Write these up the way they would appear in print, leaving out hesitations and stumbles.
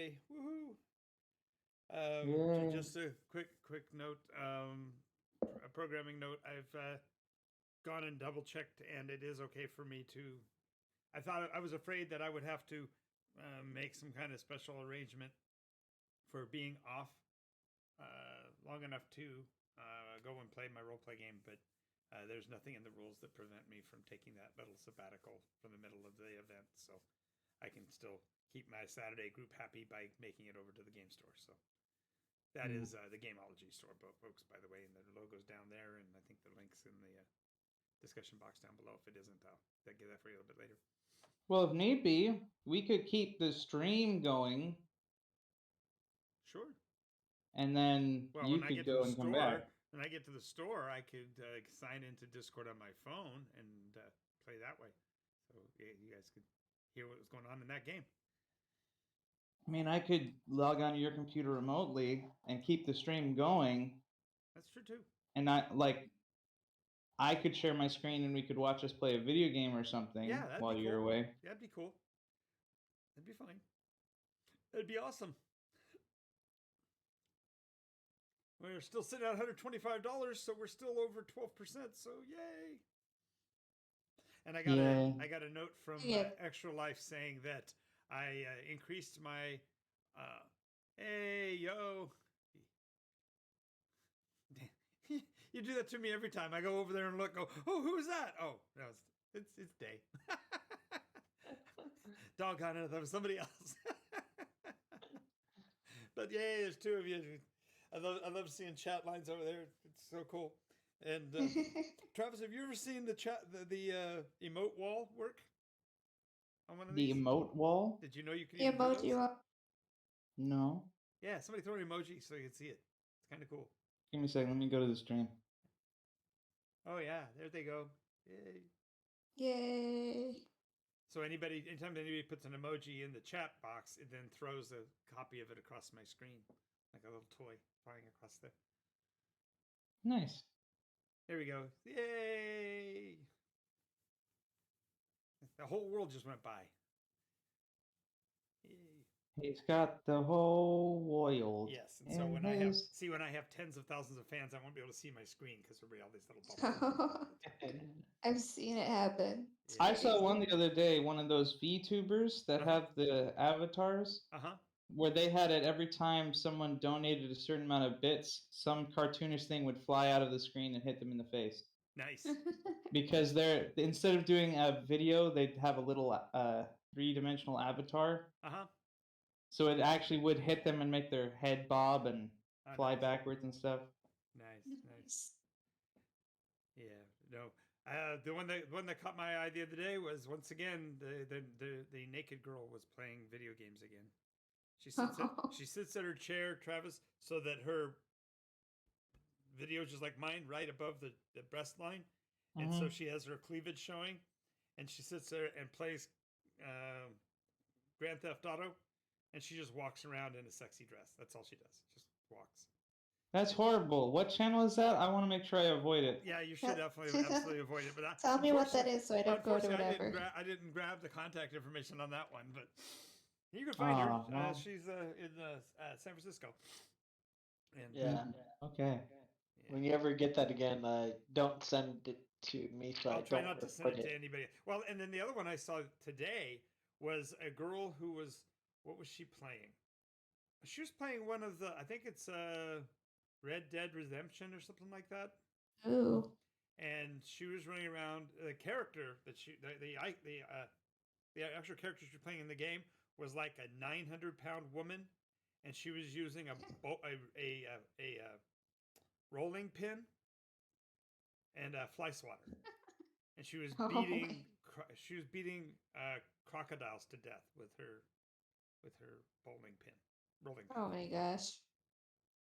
Saturday. Woohoo! Yeah. Just a quick note, a programming note. I've gone and double checked, and it is okay for me to. I was afraid that I would have to make some kind of special arrangement for being off long enough to go and play my role play game, but there's nothing in the rules that prevent me from taking that little sabbatical from the middle of the event. So I can still keep my Saturday group happy by making it over to the game store. So that is the Gameology store, folks, by the way, and the logo's down there, and I think the link's in the discussion box down below. If it isn't, I'll get that for you a little bit later. Well, if need be, we could keep the stream going. Sure. And then you could go and come back. When I get to the store, I could sign into Discord on my phone and play that way. So yeah, you guys could hear what was going on in that game. I mean, I could log onto your computer remotely and keep the stream going. That's true too. And I could share my screen and we could watch us play a video game or something while you're away. Yeah, that'd be cool. That'd be fine. That'd be awesome. We're still sitting at $125, so we're still over 12%. So yay! And I got a note from Extra Life saying that I increased my hey yo. You do that to me every time. I go over there and look. Go, oh, who's that? Oh, no, it's Day. Doggone it, that was somebody else. But yay, there's two of you. I love seeing chat lines over there. It's so cool. And Travis, have you ever seen the emote wall work on one of these? The emote wall? Did you know you could emote you up? No. Yeah, somebody throw an emoji so you can see it. It's kind of cool. Give me a second. Let me go to the stream. Oh yeah, there they go. Yay! Yay! So anytime anybody puts an emoji in the chat box, it then throws a copy of it across my screen, like a little toy flying across there. Nice. There we go. Yay! The whole world just went by. Yay. He's got the whole world. Yes, and so when I have tens of thousands of fans, I won't be able to see my screen because there'll be all these little bubbles. I've seen it happen. Yeah. I saw one the other day, one of those VTubers that have the avatars, where they had it every time someone donated a certain amount of bits, some cartoonish thing would fly out of the screen and hit them in the face. Nice. Because instead of doing a video, they'd have a little three-dimensional avatar. So it actually would hit them and make their head bob and fly backwards and stuff. Nice. Yeah, no. The one that caught my eye the other day was, once again, the naked girl was playing video games again. She sits at her chair, Travis, so that her video is just like mine, right above the breast line, and so she has her cleavage showing, and she sits there and plays Grand Theft Auto. And she just walks around in a sexy dress. That's all she does. Just walks. That's horrible. What channel is that? I want to make sure I avoid it. Yeah, you should absolutely avoid it. But tell me what that is so I don't go to whatever. I didn't grab the contact information on that one, but you can find her. Well. She's in San Francisco. And, okay. Yeah. When you ever get that again, don't send it to me. So I'll try not to send it to anybody. Well, and then the other one I saw today was a girl who was. What was she playing? She was playing one of the, I think it's Red Dead Redemption or something like that. Ooh. And she was running around. The character that the actual character she was playing in the game was like a 900-pound woman, and she was using a rolling pin and a fly swatter, and she was beating crocodiles to death with her rolling pin. Oh my gosh.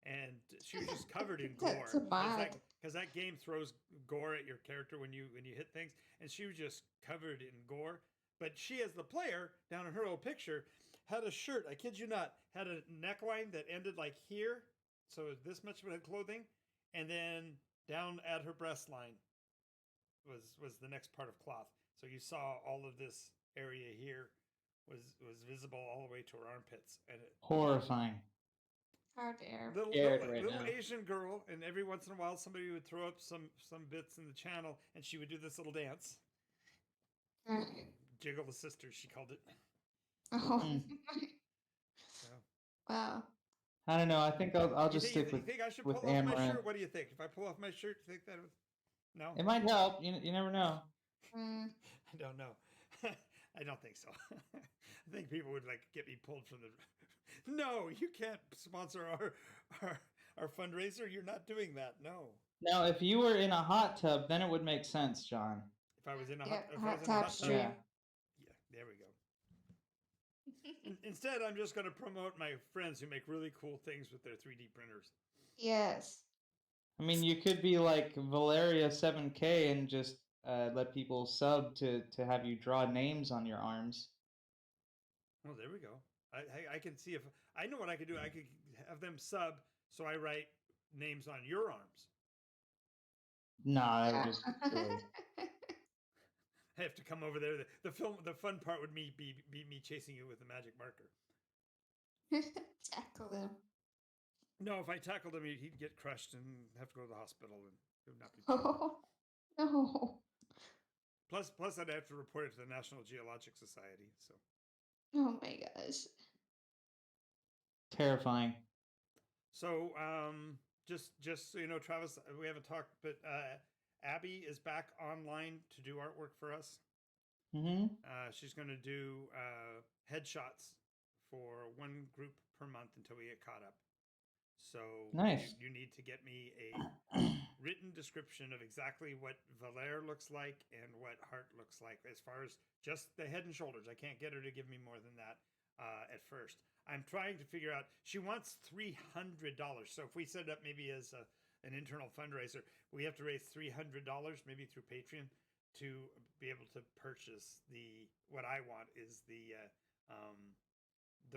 And she was just covered in gore. Because that game throws gore at your character when you hit things. And she was just covered in gore. But she, as the player, down in her little picture, had a shirt, I kid you not, had a neckline that ended like here. So this much of clothing. And then down at her breast line was the next part of cloth. So you saw all of this area here was visible all the way to her armpits, and horrifying. How dare. Little Asian girl, and every once in a while somebody would throw up some bits in the channel, and she would do this little dance. Jiggle the sisters, she called it. Oh. So. Wow. I don't know. I think I'll just stick with. You think I should with pull off my Amaranth. shirt? What do you think? If I pull off my shirt, you think that would... No? It might help. You never know. Mm. I don't know. I don't think so. I think people would like get me pulled from the... No, you can't sponsor our fundraiser. You're not doing that. No. Now, if you were in a hot tub, then it would make sense, John. If I was in a hot tub stream. Yeah, there we go. Instead, I'm just going to promote my friends who make really cool things with their 3D printers. Yes. I mean, you could be like Valeria 7K and just let people sub to have you draw names on your arms. Oh, there we go. I can see if I know what I could do. I could have them sub, so I write names on your arms. Nah, that would just be silly. I have to come over there. The fun part would be me chasing you with a magic marker. Tackle him. No, if I tackled him, he'd get crushed and have to go to the hospital, and it would not be. Oh no. Plus, I'd have to report it to the National Geologic Society. So. Oh my gosh. Terrifying. So, just so you know, Travis, we haven't talked, but Abby is back online to do artwork for us. Mm-hmm. She's going to do headshots for one group per month until we get caught up. So nice. You need to get me a written description of exactly what Valère looks like and what Hart looks like, as far as just the head and shoulders. I can't get her to give me more than that at first. I'm trying to figure out. She wants $300. So if we set it up maybe as an internal fundraiser, we have to raise $300, maybe through Patreon, to be able to purchase what I want is the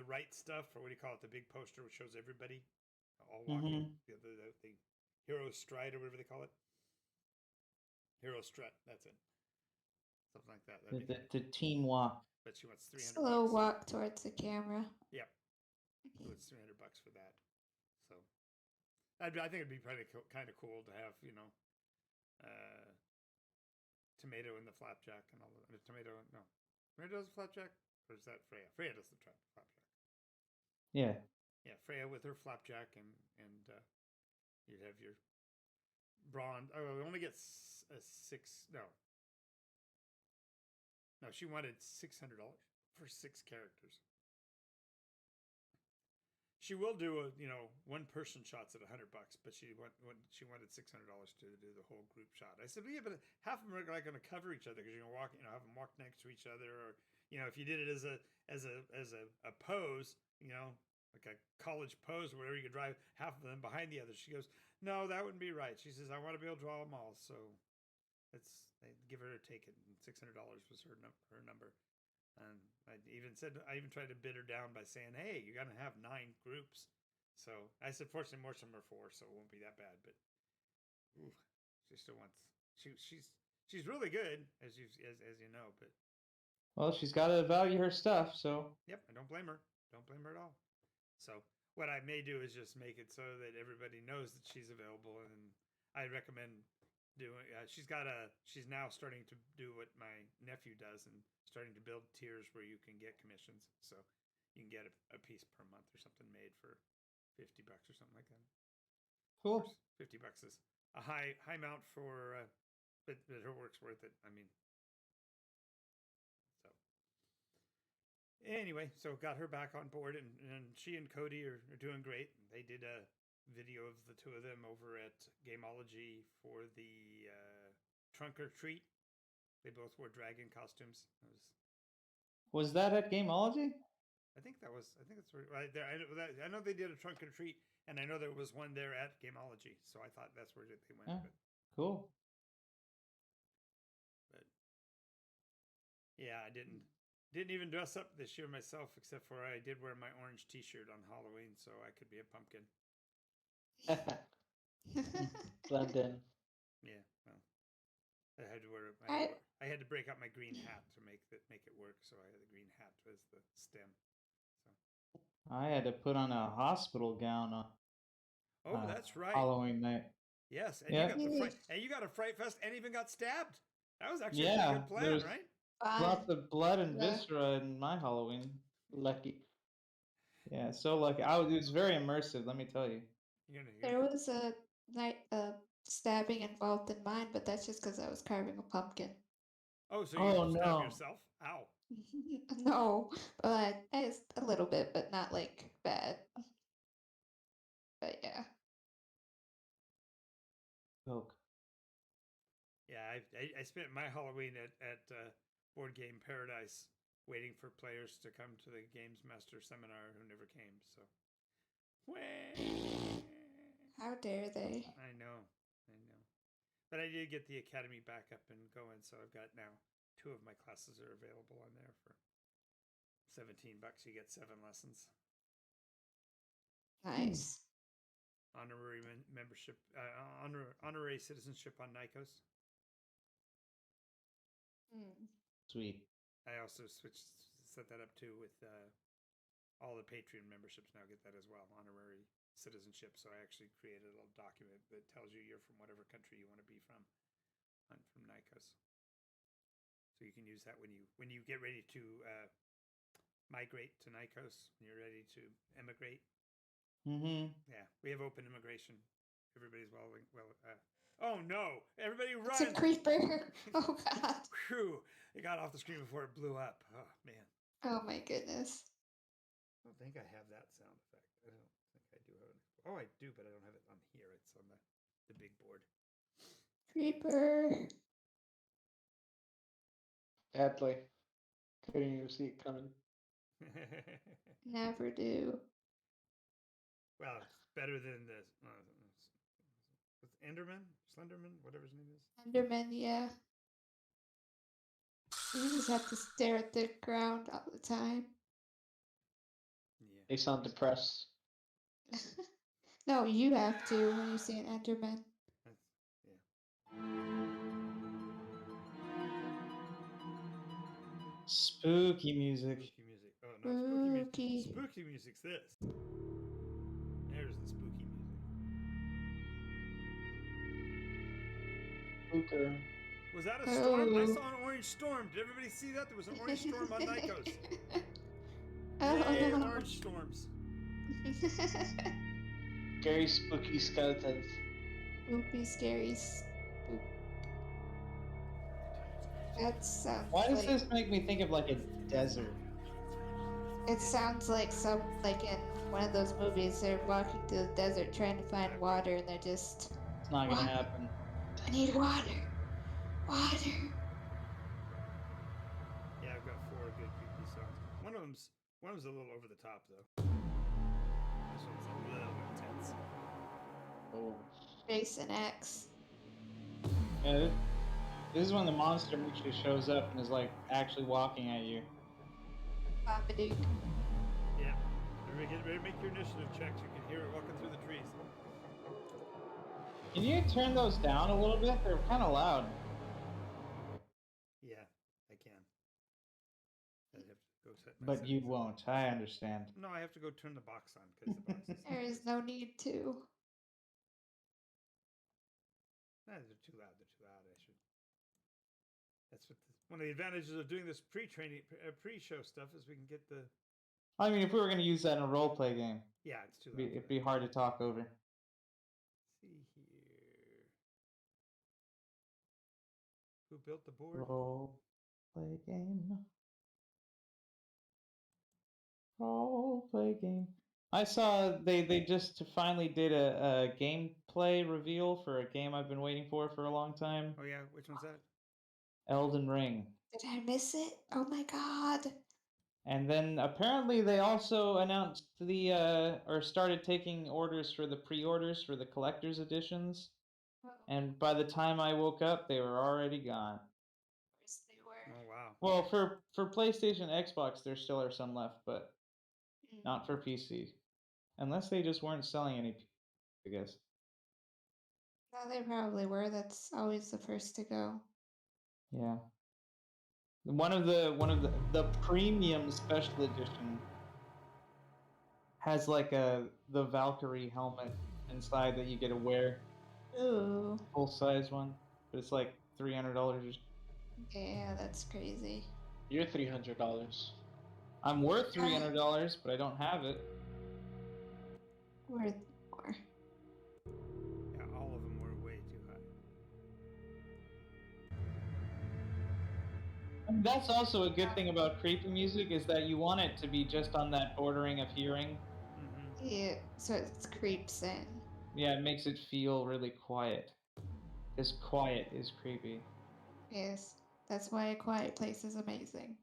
right stuff, or what do you call it? The big poster which shows everybody all walking. The hero stride, or whatever they call it. Hero strut. That's it. Something like that. The team walk. But she wants $300. Slow walk towards the camera. Yeah. So it's $300 for that. So I think it'd be kind of cool to have, tomato in the flapjack and all the tomato. No, tomato does the flapjack, or is that Freya? Freya does the flapjack. Yeah. Yeah, Freya with her flapjack, and you'd have your bronze. Oh, we only get a 6. No, she wanted $600 for 6 characters. She will do one person shots at $100, but she wanted $600 to do the whole group shot. I said, well, yeah, but half of them are like going to cover each other because you're going to walk, have them walk next to each other, or if you did it as a pose, like a college pose or whatever, you could drive half of them behind the others. She goes, no, that wouldn't be right. She says, I want to be able to draw them all, so they give her or take it. And $600 was her number. And I even tried to bid her down by saying, hey, you're going to have 9 groups. So I said, fortunately, most of them are 4, so it won't be that bad. But she still wants. She's really good, as you know. But well, she's got to value her stuff. So yep, I don't blame her. Don't blame her at all. So what I may do is just make it so that everybody knows that she's available, and I recommend doing. She's now starting to do what my nephew does, and starting to build tiers where you can get commissions. So you can get a piece per month or something made for $50 or something like that. Cool. $50 is a high amount for, but her work's worth it. I mean, so anyway, so got her back on board, and she and Cody are doing great. They did a video of the two of them over at Gameology for the trunk or treat. They both wore dragon costumes. Was that at Gameology? I think that's right there. I know they did a trunk or treat, and I know there was one there at Gameology. So I thought that's where they went. Yeah, cool. But yeah, I didn't even dress up this year myself, except for I did wear my orange T-shirt on Halloween, so I could be a pumpkin. Blend in. Yeah, well, I I had to break out my green hat to make it work. So I had the green hat as the stem. So I had to put on a hospital gown on oh, that's right. Halloween night. Yes, and Yep. you got a fright fest and even got stabbed. That was actually a Yeah, pretty good plan, there's right? lots of blood and Yeah. viscera in my Halloween. Lucky. Yeah, so lucky. It was very immersive, let me tell you. There was a stabbing involved in mine, but that's just because I was carving a pumpkin. Oh, so you Oh, stabbed no. yourself? Ow. No, but it's a little bit, but not like bad. But yeah. Poke. Yeah, I spent my Halloween at Board Game Paradise waiting for players to come to the Games Master seminar who never came. So, How dare they? I know, but I did get the Academy back up and going. So I've got now 2 of my classes are available on there for $17. You get 7 lessons. Nice. Honorary membership, honorary citizenship on Nikos. Sweet. I also set that up too with all the Patreon memberships now get that as well, honorary citizenship. So I actually created a little document that tells you you're from whatever country you want to be from Nikos. So you can use that when you get ready to migrate to Nikos, when you're ready to emigrate. Mm-hmm. Yeah, we have open immigration. Everybody's well. Oh no! Everybody run! It's a creeper. Oh god. Whew! It got off the screen before it blew up. Oh man. Oh my goodness. I don't think I have that sound effect. I don't think I do have it. Oh, I do, but I don't have it on here. It's on the big board. Creeper. Sadly, couldn't even see it coming. Never do. Well, it's better than the Enderman, Slenderman, whatever his name is. Enderman, yeah. You just have to stare at the ground all the time. Yeah. They sound depressed. No, you have to when you see an Enderman. Spooky music. Spooky music. Oh no, spooky music. Spooky music's this. There's the spooky music. Spooker. Was that a storm? I saw an orange storm. Did everybody see that? There was an orange storm on Nikos. Yay, no. orange storms. Scary, spooky skeletons. Spooky, scary. That sounds Why does this make me think of like a desert? It sounds like in one of those movies. They're walking through the desert trying to find water, and they're just. It's not gonna happen. I need water. Water. Yeah, I've got 4 good creepy songs. One of them's a little over the top though. This one's a little intense. Oh. Jason X. Yeah, this is when the monster actually shows up and is like actually walking at you. Babadook. Yeah. Everybody get ready to make your initiative checks. You can hear it walking through the trees. Can you turn those down a little bit? They're kind of loud. Yeah, I can. I have to go set my But you settings. won't. I understand. No, I have to go turn the box on because the box is. There is no need to. Nah, they're too loud. They're too loud. I should. That's one of the advantages of doing this pre-show stuff is we can get the. I mean, if we were going to use that in a role play game, Yeah, it's too loud. it'd be hard to talk over. Let's see here. Who built the board? Role play game. Role play game. I saw they just finally did a gameplay reveal for a game I've been waiting for a long time. Oh yeah, which one's that? Elden Ring. Did I miss it? Oh my god. And then apparently they also announced or started taking orders for the pre-orders for the collector's editions. And by the time I woke up, they were already gone. Of course they were. Oh wow. Well, for PlayStation, Xbox, there still are some left, but not for PC. Unless they just weren't selling any, I guess. No, they probably were. That's always the first to go. Yeah. One of the premium special edition has like the Valkyrie helmet inside that you get to wear. Ooh. Full size one, but it's like $300. Yeah, that's crazy. You're $300. I'm worth $300, but I don't have it. Worth more. Yeah, all of them were way too high. And that's also a good thing about creepy music is that you want it to be just on that bordering of hearing. Mm-hmm. Yeah, so it creeps in. Yeah, it makes it feel really quiet. Because quiet is creepy. Yes, that's why A Quiet Place is amazing.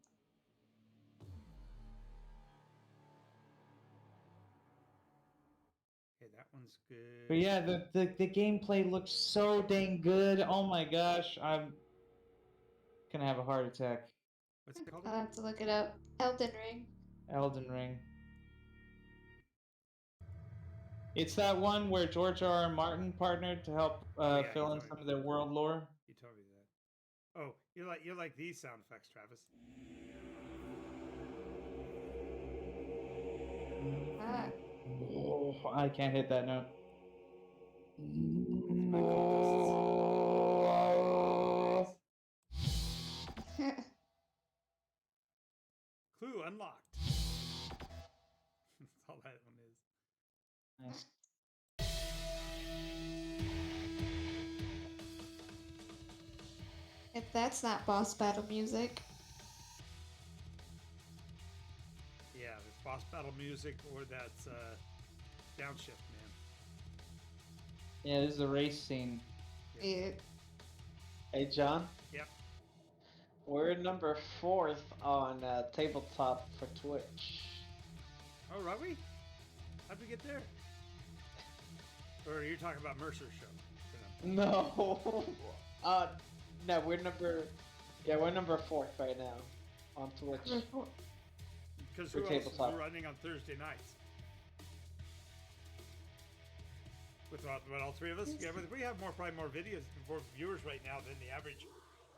Okay, that one's good. But yeah, the gameplay looks so dang good. Oh my gosh, I'm gonna have a heart attack. What's it called? I'll have to look it up. Elden Ring. Elden Ring. It's that one where George R. R. Martin partnered to help yeah, fill in some of their world lore. You told me that. Oh, you like these sound effects, Travis? Ah. Oh, I can't hit that note. Clue unlocked. That's all that one is. Nice. If that's not boss battle music. Yeah, it's boss battle music or that's downshift, man. Yeah, this is a race scene. Yeah. Hey, John. Yep. We're number 4th on tabletop for Twitch. Oh, are we? How'd we get there? Or are you talking about Mercer's show? No. No, we're number 4th right now on Twitch. Because For who else is tabletop. running on Thursday nights? With all three of us? Yeah, but we have probably more videos, more viewers right now than the average.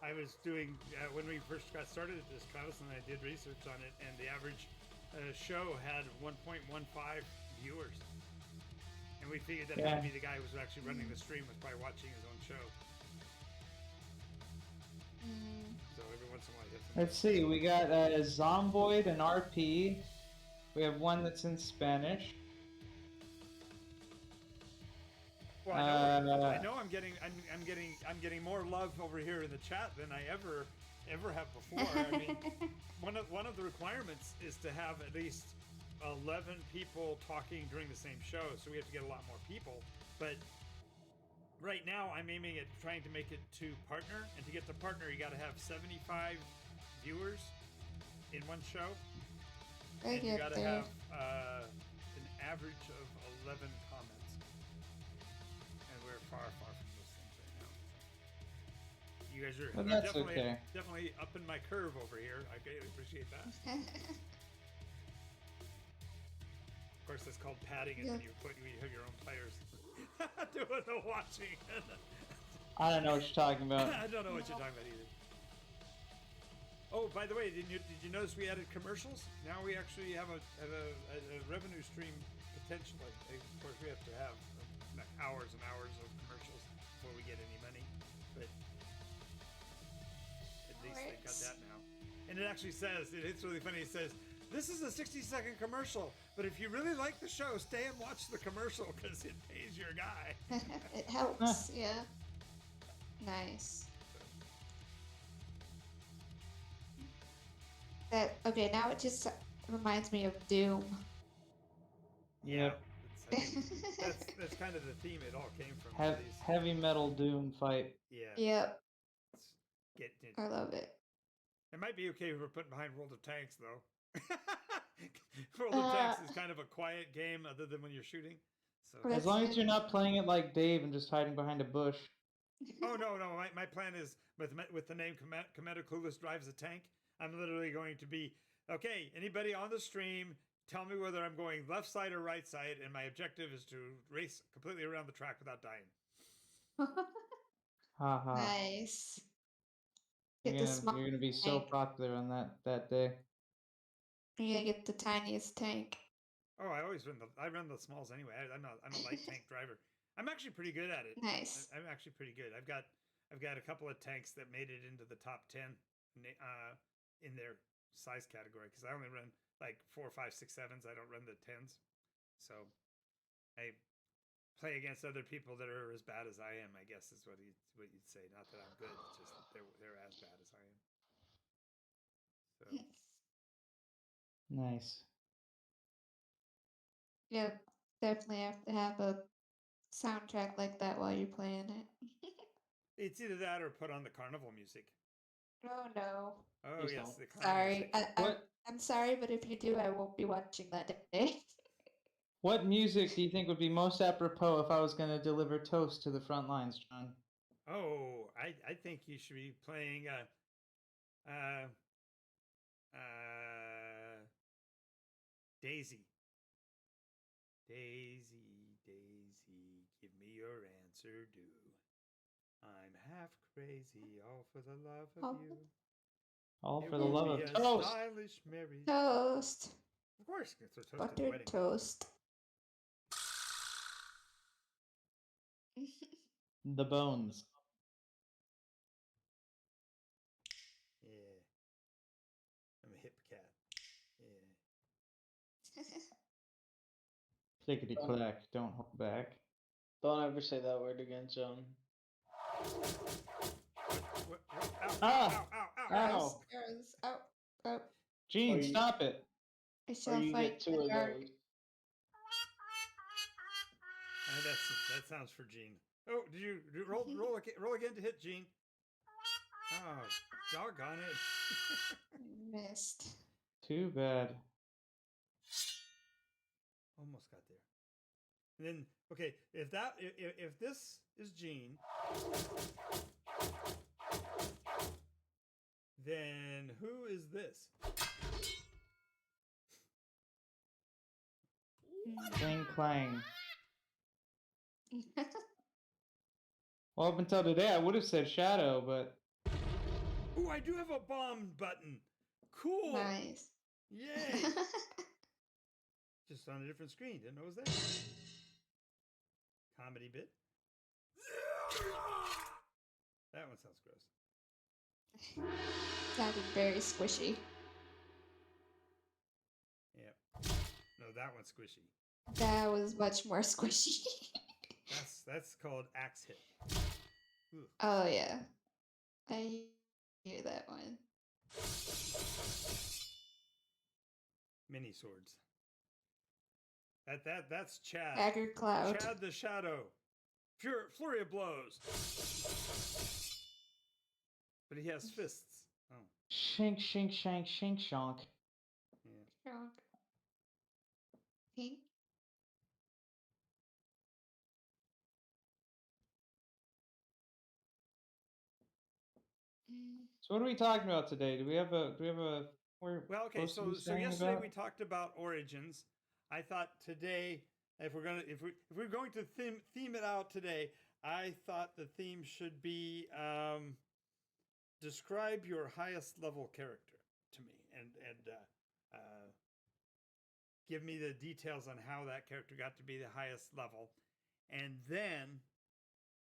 I was doing, when we first got started at this, Travis, and I did research on it, and the average show had 1.15 viewers. And we figured that had to be the guy who was actually running the stream was probably watching his own show. So every once in a while he hits something. Let's see, we got Zomboid and RP. We have one that's in Spanish. Well, I know I'm getting more love over here in the chat than I ever have before. I mean, one of the requirements is to have at least 11 people talking during the same show, so we have to get a lot more people. But right now, I'm aiming at trying to make it to partner, and to get to partner, you got to have 75 viewers in one show, and you got to have an average of 11 comments. And we're far from those things right now. You guys are, definitely up in my curve over here. I greatly appreciate that. Of course, that's called padding it when you have your own players doing the watching. I don't know what you're talking about. I don't know what you're talking about either. Oh, by the way, did you notice we added commercials? Now we actually have a revenue stream potentially. Of course, we have to have hours and hours of commercials before we get any money, but at least they got that now. And it actually says, it's really funny. It says, this is a 60-second commercial, but if you really like the show, stay and watch the commercial because it pays your guy. It helps, yeah. Nice. Okay, now it just reminds me of Doom. Yep. That's kind of the theme it all came from. Heavy metal Doom fight. Yeah. Yep. I love it. It might be okay if we're putting behind World of Tanks, though. World of Tanks is kind of a quiet game other than when you're shooting. So as long as you're not playing it like Dave and just hiding behind a bush. Oh, no. My plan is, with the name Commander Clueless Drives a Tank, I'm literally going to be, okay, anybody on the stream, tell me whether I'm going left side or right side, and my objective is to race completely around the track without dying. Haha. Nice. Get the small You're gonna be so tank. popular on that day. You're gonna get the tiniest tank. Oh, I run the smalls anyway. I'm a light tank driver. I'm actually pretty good at it. Nice. I'm actually pretty good. I've got a couple of tanks that made it into the top 10 in their size category because I only run like 4, 5, 6, 7s. I don't run the 10s. So I play against other people that are as bad as I am, I guess is what you'd say. Not that I'm good, it's just they're as bad as I am. So Nice. Yep. Definitely have to have a soundtrack like that while you're playing it. it's either that or put on the carnival music. Oh no. Oh Please yes, don't. the carnival Sorry. music. I'm sorry, but if you do, I won't be watching that day. What music do you think would be most apropos if I was going to deliver toast to the front lines, John? Oh, I think you should be playing Daisy. Daisy, Daisy, give me your answer due. I'm half crazy, all for the love of you. All It for the will love be of a toast. stylish marriage. Toast. Of course, it's a toast at the Buttered wedding. toast. The bones. Yeah. I'm a hip cat. Yeah. Clickety clack. Don't hold back. Don't ever say that word again, John. What? Ow, Ah! ow, ow, ow, ow. Ow! Arrows. Oh. Oh. Gene, Or you- stop it. I Or shall you fight get two in the of dark. those. That sounds for Gene. Oh, did you roll again to hit Gene? Oh, doggone it. Missed. Too bad. Almost got there. And then, okay, if this is Gene, then who is this? Clang clang. Well, up until today, I would have said Shadow, but Oh, I do have a bomb button. Cool. Nice. Yay. Just on a different screen. Didn't know it was there. Comedy bit. That one sounds gross. Sounded very squishy. Yeah. No, that one's squishy. That was much more squishy. That's called axe hit. Ugh. Oh yeah. I hear that one. Mini swords. That's Chad. Dagger Cloud. Chad the Shadow. Flurry of blows. But he has fists. Oh. shink, shink, shank, shink, shonk. Yeah. Pink. So what are we talking about today? Do we have a Well, okay, so yesterday we talked about origins. I thought today, if we're going to theme it out today, I thought the theme should be describe your highest level character to me, and give me the details on how that character got to be the highest level, and then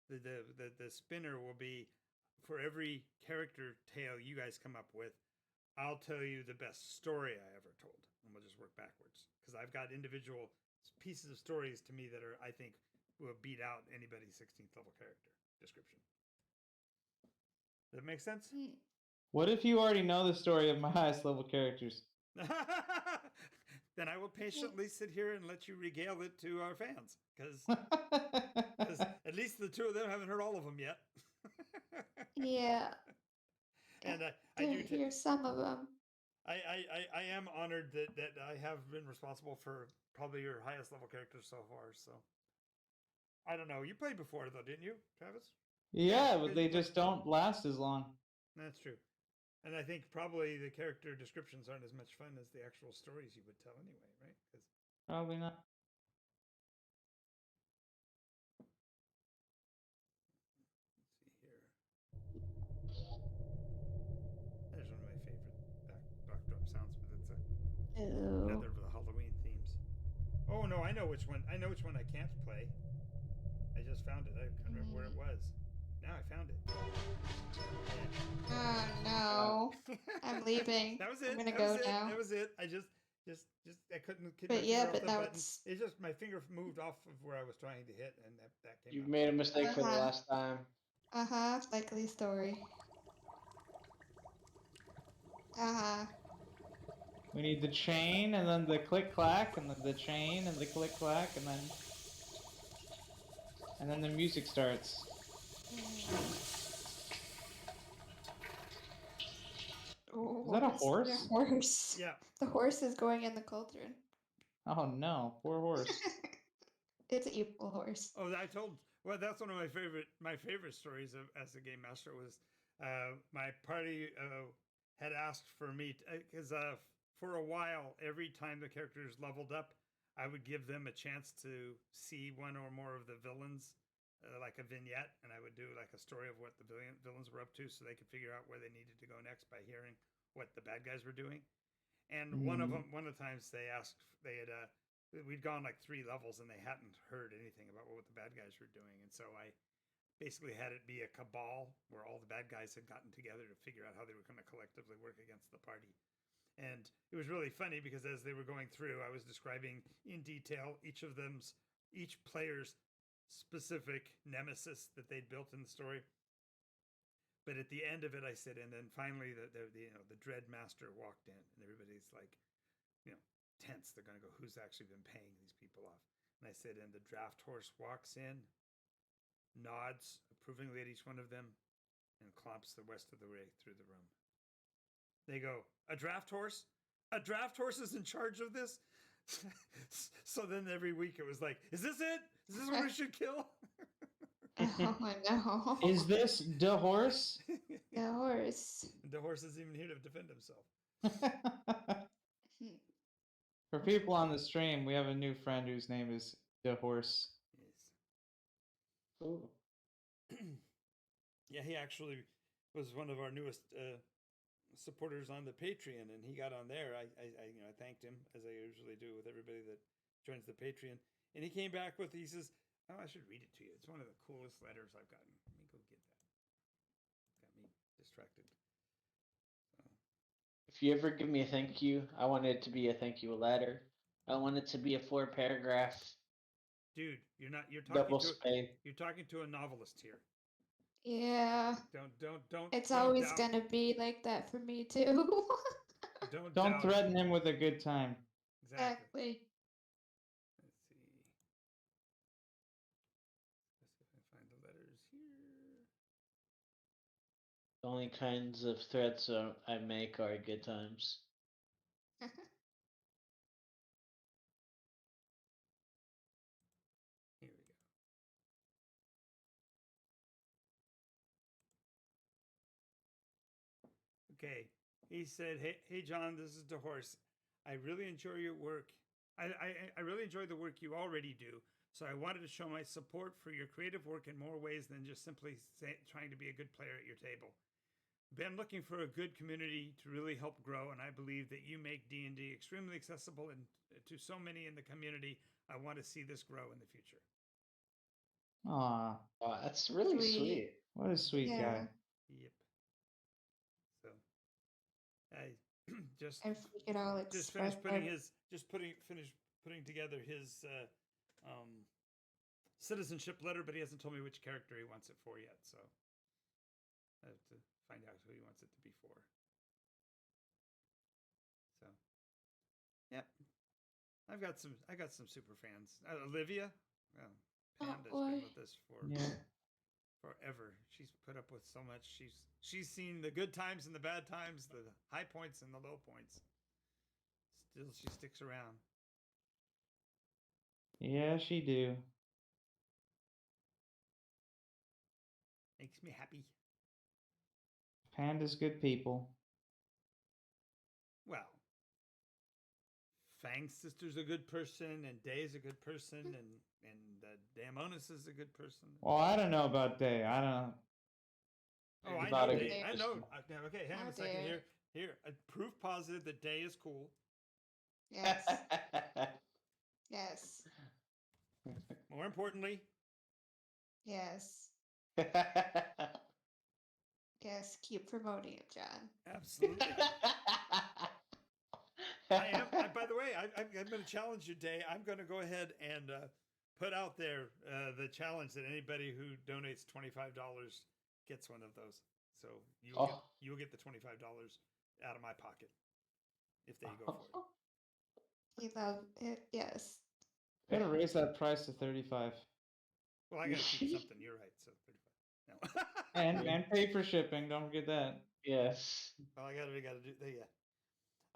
the spinner will be for every character tale you guys come up with. I'll tell you the best story I ever told, and we'll just work backwards because I've got individual pieces of stories to me that I think will beat out anybody's 16th level character description. Does that make sense? What if you already know the story of my highest level characters? Then I will patiently sit here and let you regale it to our fans because at least the two of them haven't heard all of them yet. Yeah. And I do hear some of them. I am honored that I have been responsible for probably your highest level characters so far. So I don't know. You played before though, didn't you, Travis? Yeah, but they just don't last as long. That's true. And I think probably the character descriptions aren't as much fun as the actual stories you would tell anyway, right? Probably not. Let's see here. which one. I know which one I can't play. I just found it. I couldn't remember where it was. Now I found it. Oh no! I'm leaving. That was it. I'm gonna that go was it. now. That was it. I just I couldn't keep But my yeah, finger off but the now button. it's. It just my finger moved off of where I was trying to hit, and that came You've out. made a mistake for the last time. Likely story. We need the chain, and then the click clack, and then the chain, and the click clack, and then the music starts. Ooh, Is that a horse? A horse. Yeah. The horse is going in the cauldron. Oh no, poor horse. It's an evil horse. Oh, I told. Well, that's one of my favorite stories as a game master was my party had asked for me because for a while every time the characters leveled up, I would give them a chance to see one or more of the villains, like a vignette, and I would do like a story of what the villains were up to, so they could figure out where they needed to go next by hearing what the bad guys were doing. And one of the times they asked, we'd gone like 3 levels and they hadn't heard anything about what the bad guys were doing. And so I basically had it be a cabal where all the bad guys had gotten together to figure out how they were going to collectively work against the party. And it was really funny because as they were going through, I was describing in detail each player's specific nemesis that they'd built in the story. But at the end of it, I said, and then finally the Dread Master walked in, and everybody's like, tense. They're going to go, who's actually been paying these people off? And I said, and the draft horse walks in, nods approvingly at each one of them, and clomps the rest of the way through the room. They go, a draft horse? A draft horse is in charge of this? So then every week it was like, is this it? Is this what we should kill? Oh no. Is this the horse? The horse. The horse isn't even here to defend himself. For people on the stream, we have a new friend whose name is the horse. Yes. Ooh. Yeah, he actually was one of our newest supporters on the Patreon, and he got on there. I thanked him, as I usually do with everybody that joins the Patreon. And he came back with, he says, oh, I should read it to you. It's one of the coolest letters I've gotten. Let me go get that. Got me distracted. So. If you ever give me a thank you, I want it to be a thank you letter. I want it to be a 4-paragraph. Dude, you're talking to a novelist here. Yeah. Don't. It's always gonna be like that for me too. Don't threaten him with a good time. Exactly. Let's see. Let's see if I find the letters here. The only kinds of threats I make are good times. Here we go. Okay. He said, hey John, this is DeHorse. I really enjoy your work. I really enjoy the work you already do. So I wanted to show my support for your creative work in more ways than just simply trying to be a good player at your table. Been looking for a good community to really help grow, and I believe that you make D&D extremely accessible and to so many in the community. I want to see this grow in the future. Aw. Oh, that's really sweet. What a sweet guy. Yep. So I just If we could all just express finished putting together his citizenship letter, but he hasn't told me which character he wants it for yet. So I have to find out who he wants it to be for. So, yeah, I got some super fans. Olivia, Panda's been with us for forever. She's put up with so much. She's seen the good times and the bad times, the high points and the low points. Still, she sticks around. Yeah, she do. Makes me happy. Panda's good people. Well, Fang's sister's a good person, and Day's a good person, and Damonus is a good person. Well, I don't know about Day. I don't. Oh, I know Day. I know. Okay, hang on a second here. Here, proof positive that Day is cool. Yes. Yes. more importantly, Yes. Yes, keep promoting it, John. absolutely. I am. By the way, I'm going to challenge you today. I'm going to go ahead and put out there the challenge that anybody who donates $25 gets one of those. So you'll get the $25 out of my pocket if they go for it. You love it, yes. Gotta raise that price to 35. Well, I got to keep something. You're right. So 35. No. And pay for shipping. Don't forget that. Yes. Well, I got to do. Yeah.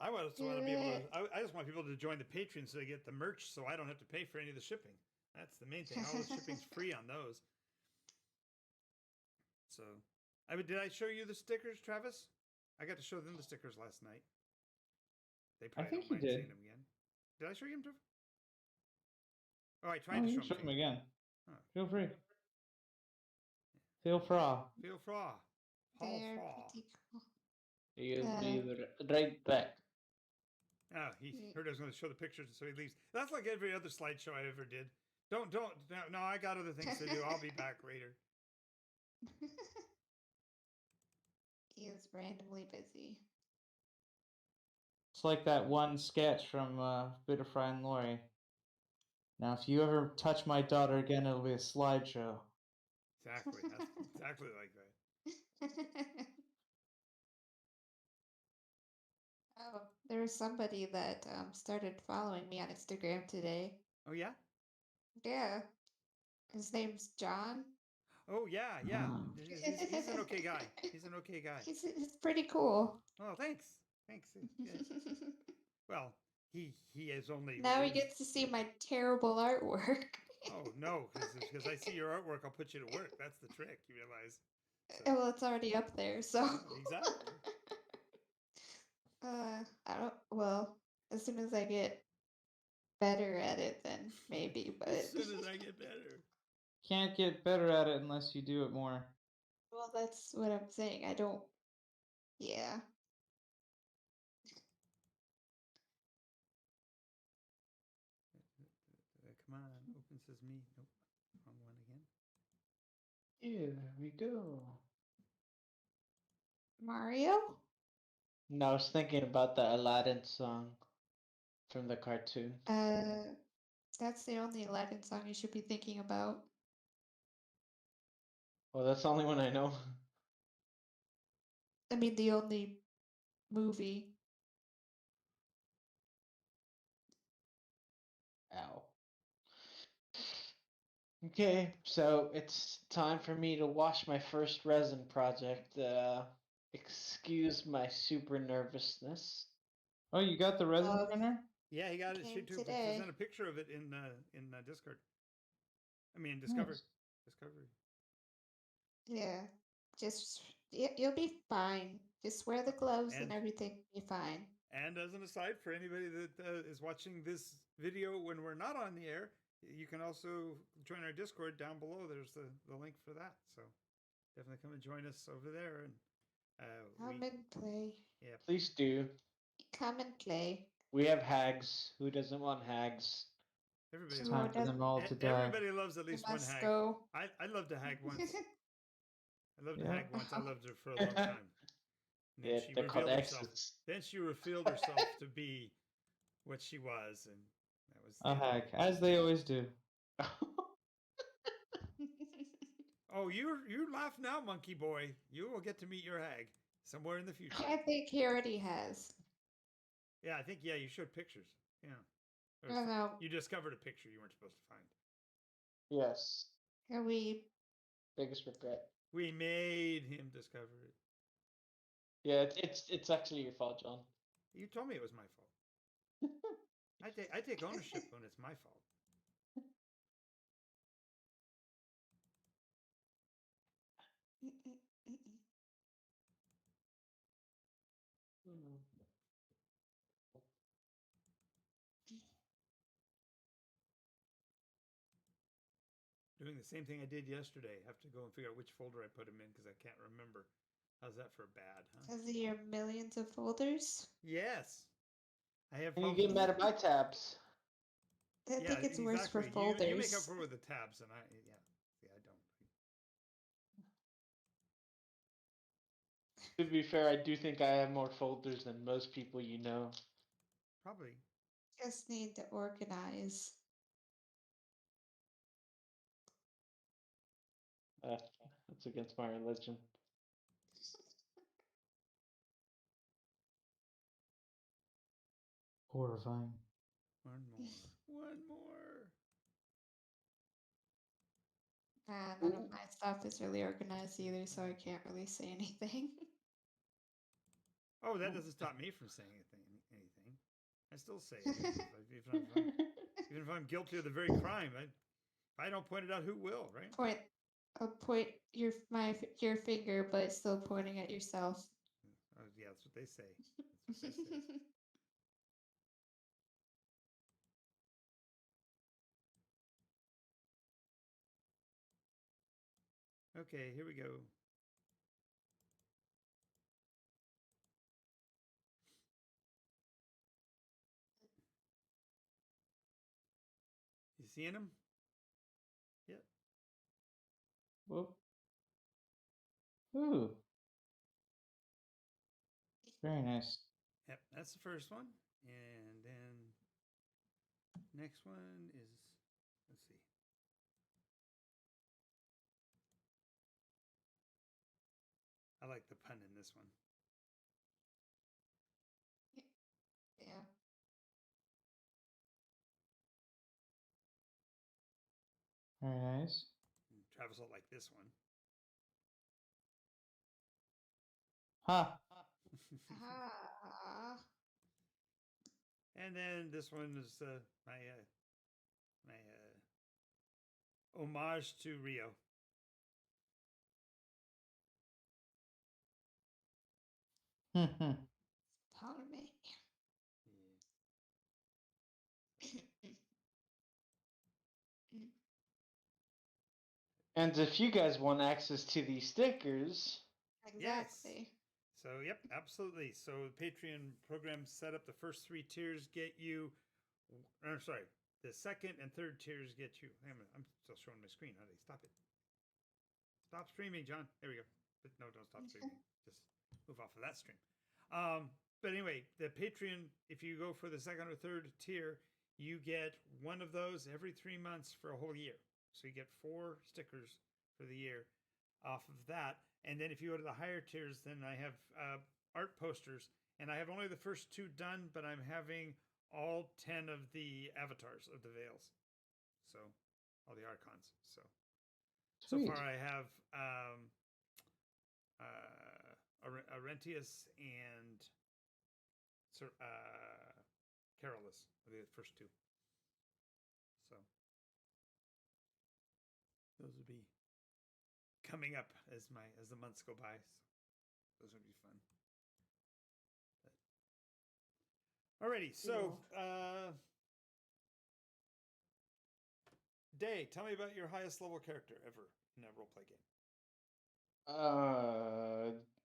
I just want to be able to. I just want people to join the Patreon so they get the merch, so I don't have to pay for any of the shipping. That's the main thing. All the shipping's free on those. So, did I show you the stickers, Travis? I got to show them the stickers last night. They probably don't mind seeing them again. Did I show you them? Oh, I tried to show them again. Oh. Feel free. Feel free. Feel free. They're pretty cool. You'll be right back. Oh, he heard I was going to show the pictures, so he leaves. That's like every other slideshow I ever did. Don't. No, I got other things to do. I'll be back later. He is randomly busy. It's like that one sketch from Bitter Fry and Laurie. Now, if you ever touch my daughter again, it'll be a slideshow. Exactly. That's exactly like that. Oh, there was somebody that started following me on Instagram today. Oh, yeah? Yeah. His name's John. Oh, yeah. He's an okay guy. He's an okay guy. He's pretty cool. Oh, thanks. Yeah. Well, he is only... Now he gets to see my terrible artwork. Oh, no, because I see your artwork, I'll put you to work. That's the trick, you realize. So. Well, it's already up there, so... Exactly. Well, as soon as I get better at it, then maybe, but... As soon as I get better. Can't get better at it unless you do it more. Well, that's what I'm saying. I don't... Yeah. Come on, open sesame. Nope, wrong one again. Here we go. Mario? No, I was thinking about the Aladdin song from the cartoon. That's the only Aladdin song you should be thinking about. Well, that's the only one I know. I mean, the only movie. Ow. Okay, so it's time for me to wash my first resin project. Excuse my super nervousness. Oh, you got the resin printer? Yeah, he got it. She sent a picture of it in Discord. I mean, Discovery. Yeah, you'll be fine. Just wear the gloves and everything will be fine. And as an aside, for anybody that is watching this video when we're not on the air, you can also join our Discord down below. There's the link for that. So definitely come and join us over there. And come and play. Yeah, please do. Come and play. We have hags. Who doesn't want hags? Everybody time for them all to die. Everybody loves at least one hag. I loved a hag once. I loved a hag once. I loved her for a long time. And then she revealed herself. Then she revealed herself to be what she was, and that was a hag, as they always do. Oh, you laugh now, monkey boy. You will get to meet your hag somewhere in the future. I think he already has. Yeah, I think you showed pictures. Yeah. No. You discovered a picture you weren't supposed to find. Yes. Biggest regret. We made him discover it. Yeah, it's actually your fault, John. You told me it was my fault. I take ownership when it's my fault. Doing the same thing I did yesterday. Have to go and figure out which folder I put them in because I can't remember. How's that for bad, huh? Because of your millions of folders? Yes. I have. And you get mad at my tabs. I think it's worse for exactly. folders. You make up for it with the tabs, and I don't. To be fair, I do think I have more folders than most people you know. Probably. Just need to organize. That's against my religion. Horrifying. One more. None of my stuff is really organized either, so I can't really say anything. Oh, that doesn't stop me from saying anything. I still say it, even if I'm guilty of the very crime. If I don't point it out, who will, right? Point your finger, but still pointing at yourself. Oh, yeah, that's what they say. That's what they say. Okay, here we go. You seeing him? Yep. Whoop. Ooh. Very nice. Yep, that's the first one. And then next one is, let's see. I like the pun in this one. Yeah. Very nice. Travis will like this one. Ha! And then this one is my homage to Rio. Pardon me. And if you guys want access to these stickers, Exactly. Yes. So, yep, absolutely. So, the Patreon program set up. The first 3 tiers get you. I'm sorry. The second and third tiers get you. I'm still showing my screen. How do they stop it? Stop streaming, John. There we go. But no, don't stop streaming. Just move off of that stream. But anyway, the Patreon, if you go for the second or third tier, you get one of those every 3 months for a whole year. So you get 4 stickers for the year off of that. And then if you go to the higher tiers, then I have art posters. And I have only the first 2 done, but I'm having all 10 of the avatars of the Veils. So all the Archons. So far I have Arrentius and Carolus, the first 2. So those would be coming up as the months go by. So those would be fun. Alrighty, so Day, tell me about your highest level character ever in a roleplay game.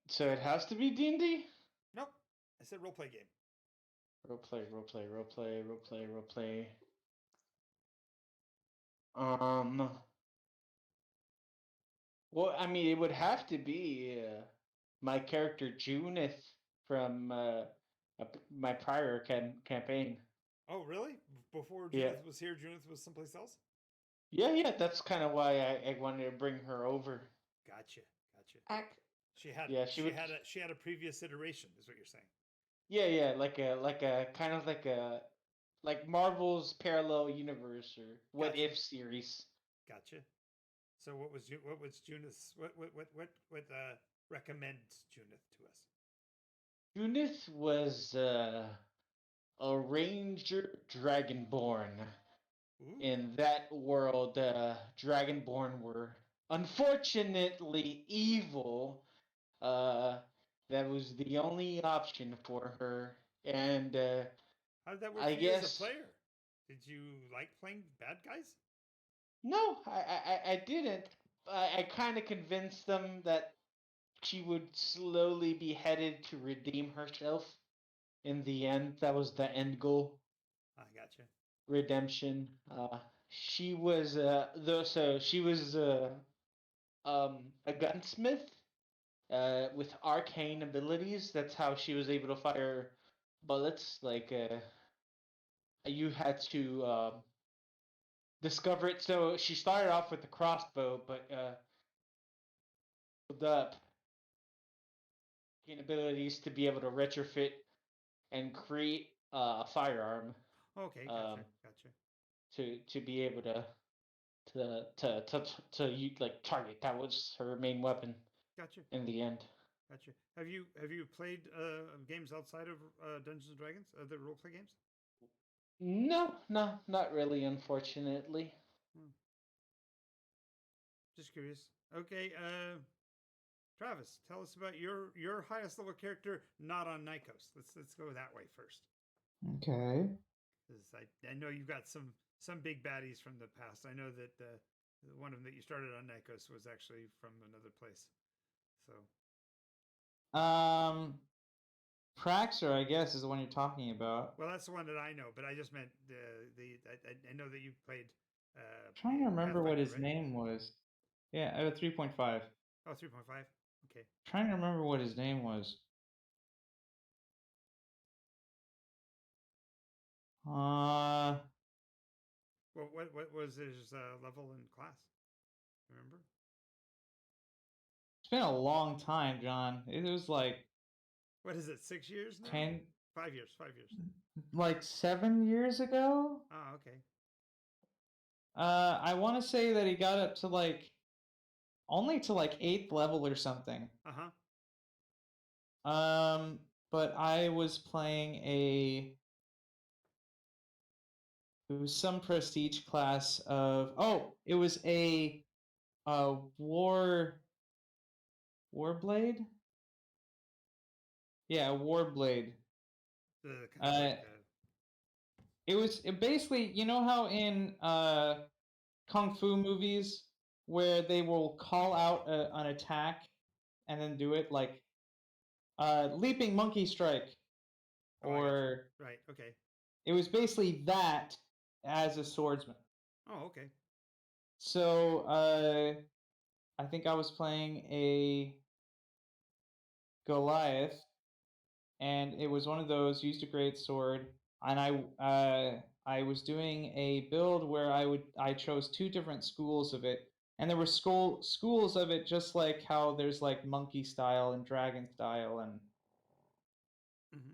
So it has to be D&D? Nope, I said roleplay game. Roleplay. Well, I mean, it would have to be my character Junith from my prior campaign. Oh, really? Before Junith was here, Junith was someplace else? Yeah, that's kind of why I wanted to bring her over. Gotcha. She had a previous iteration, is what you're saying. Yeah, like a kind of like Marvel's parallel universe or what if series. Gotcha. So what was Junith's? What recommends Junith to us? Junith was a ranger dragonborn. Ooh. In that world, dragonborn were unfortunately evil. That was the only option for her, and how did that work for you as a player? Did you like playing bad guys? No, I didn't. I kind of convinced them that she would slowly be headed to redeem herself. In the end, that was the end goal. I gotcha. redemption. She was she was a gunsmith with arcane abilities. That's how she was able to fire bullets. Like you had to discover it. So she started off with the crossbow, but built up abilities to be able to retrofit and create a firearm. Okay, gotcha. To be able to like target. That was her main weapon. Gotcha. In the end. Gotcha. Have you played games outside of Dungeons and Dragons? Other role play games? No, not really, unfortunately. Just curious. Okay, Travis, tell us about your highest level character not on Nikos. Let's go that way first. Okay. Because I know you've got some big baddies from the past. I know that one of them that you started on Nikos was actually from another place. So. Praxer, I guess, is the one you're talking about. Well, that's the one that I know, but I just meant I know that you played. Trying to remember what his name was. Yeah, I have a 3.5. Oh, 3.5. Okay. Trying to remember what his name was. Well, what was his level in class? Remember? It's been a long time, John. It was like. What is it? 6 years now? 10. 5 years. 5 years. Like 7 years ago. Oh, okay. I want to say that he got up to like. Only to like 8th level or something. But I was playing it was some prestige class of it was a Warblade? Yeah, Warblade. It basically, you know how in Kung Fu movies where they will call out an attack and then do it, like leaping monkey strike, or right, okay. It was basically that as a swordsman. Oh, okay. So I think I was playing a Goliath, and it was one of those, used a great sword, and I was doing a build where I chose 2 different schools of it. And there were schools of it, just like how there's like monkey style and dragon style and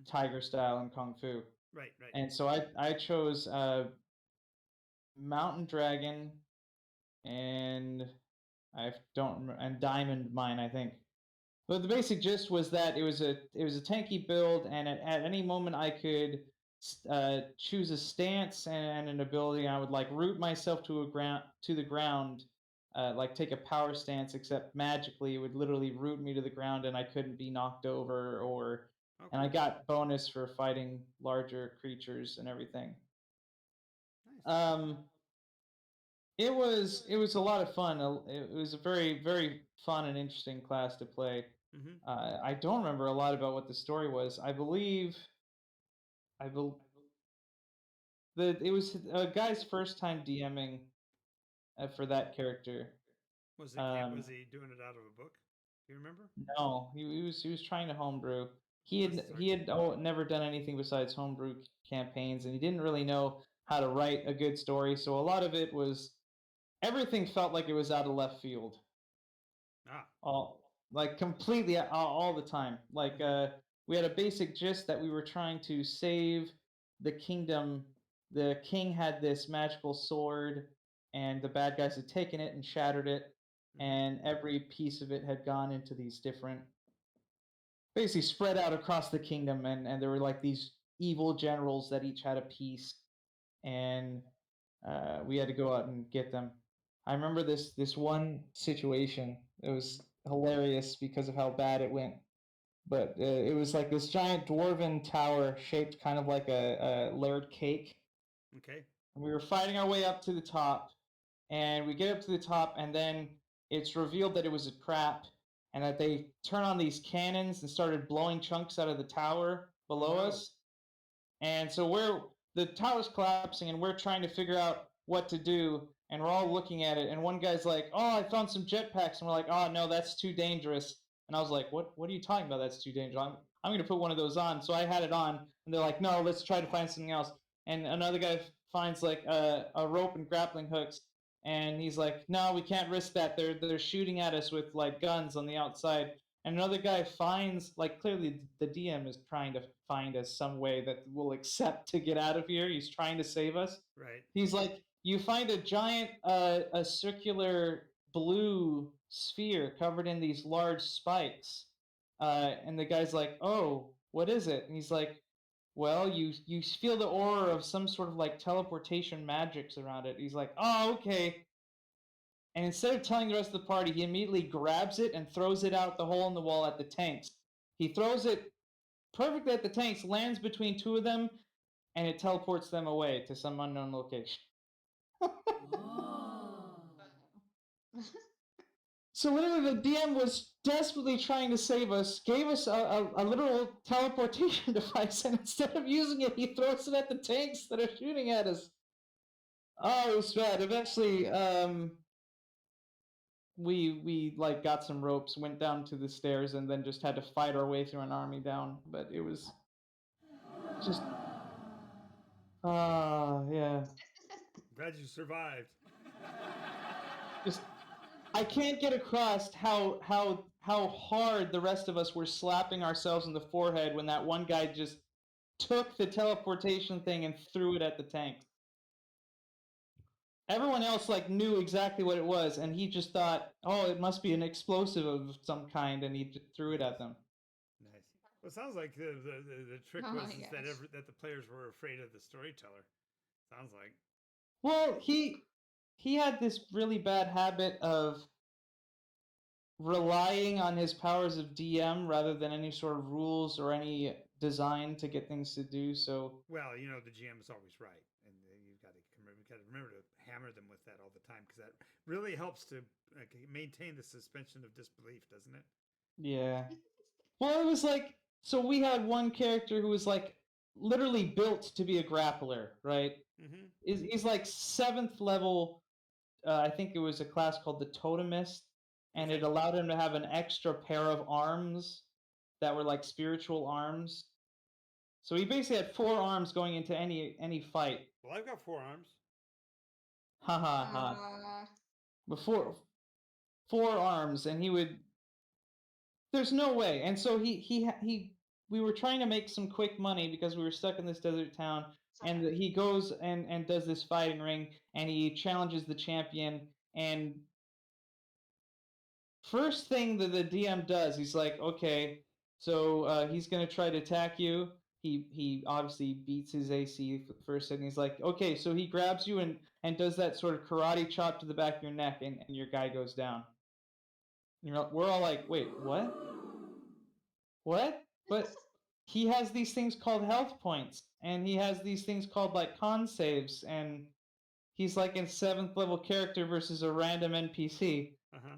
tiger style and kung fu. Right. And so I chose mountain dragon and and diamond mine, I think. But the basic gist was that it was a tanky build, and at any moment I could choose a stance and an ability. I would like root myself to the ground. Like take a power stance, except magically it would literally root me to the ground and I couldn't be knocked over, and I got bonus for fighting larger creatures and everything. Nice. It was a lot of fun. It was a very, very fun and interesting class to play. I don't remember a lot about what the story was. I believe that it was a guy's first time DMing for that character. Was he doing it out of a book? Do you remember? No, he was trying to homebrew. He had never done anything besides homebrew campaigns, and he didn't really know how to write a good story. So a lot of it was, everything felt like it was out of left field. Like completely all the time. Like we had a basic gist that we were trying to save the kingdom. The king had this magical sword, and the bad guys had taken it and shattered it, and every piece of it had gone into these different, basically spread out across the kingdom, and there were like these evil generals that each had a piece, and we had to go out and get them. I remember this one situation. It was hilarious because of how bad it went. But it was like this giant dwarven tower shaped kind of like a layered cake. Okay. And we were fighting our way up to the top, and we get up to the top, and then it's revealed that it was a trap, and that they turn on these cannons and started blowing chunks out of the tower below us. And so the tower's collapsing, and we're trying to figure out what to do, and we're all looking at it, and one guy's like, "Oh, I found some jetpacks," and we're like, "Oh no, that's too dangerous." And I was like, "What are you talking about? That's too dangerous. I'm going to put one of those on." So I had it on, and they're like, "No, let's try to find something else." And another guy finds like a rope and grappling hooks, and he's like, "No, we can't risk that. They're shooting at us with like guns on the outside." And another guy finds, like, clearly the DM is trying to find us some way that we'll accept to get out of here. He's trying to save us. Right. He's like, you find a giant, a circular blue sphere covered in these large spikes. And the guy's like, "Oh, what is it?" And he's like, "Well, you feel the aura of some sort of like teleportation magics around it." He's like, "Oh, okay." And instead of telling the rest of the party, he immediately grabs it and throws it out the hole in the wall at the tanks. He throws it perfectly at the tanks, lands between two of them, and it teleports them away to some unknown location. So literally, the DM was desperately trying to save us, gave us a literal teleportation device, and instead of using it, he throws it at the tanks that are shooting at us. Oh, it was bad. Eventually, we like got some ropes, went down to the stairs, and then just had to fight our way through an army down. But it was just, yeah. Glad you survived. Just, I can't get across how hard the rest of us were slapping ourselves in the forehead when that one guy just took the teleportation thing and threw it at the tank. Everyone else like knew exactly what it was, and he just thought, "Oh, it must be an explosive of some kind," and he just threw it at them. Nice. Well, it sounds like the trick Oh was my is that the players were afraid of the storyteller. Sounds like. Well, he had this really bad habit of relying on his powers of DM rather than any sort of rules or any design to get things to do. So, Well, you know, the GM is always right, and you've got to remember to hammer them with that all the time because that really helps to maintain the suspension of disbelief, doesn't it? yeah. Well, it was like, so we had one character who was like literally built to be a grappler, right? Mm-hmm. He's like 7th level. I think it was a class called the Totemist, and Okay. it allowed him to have an extra pair of arms that were like spiritual arms. So he basically had 4 arms going into any fight. Well, I've got 4 arms. Ha ha ha. Before 4 arms, and he would. There's no way. And so he. We were trying to make some quick money because we were stuck in this desert town, and he goes and does this fighting ring, and he challenges the champion. And first thing that the DM does, he's like, "Okay, so he's gonna try to attack you." He obviously beats his AC first, and he's like, "Okay," so he grabs you and does that sort of karate chop to the back of your neck, and your guy goes down. We're all like, "Wait, what? What?" But he has these things called health points, and he has these things called like con saves, and he's like in 7th level character versus a random NPC. Uh-huh.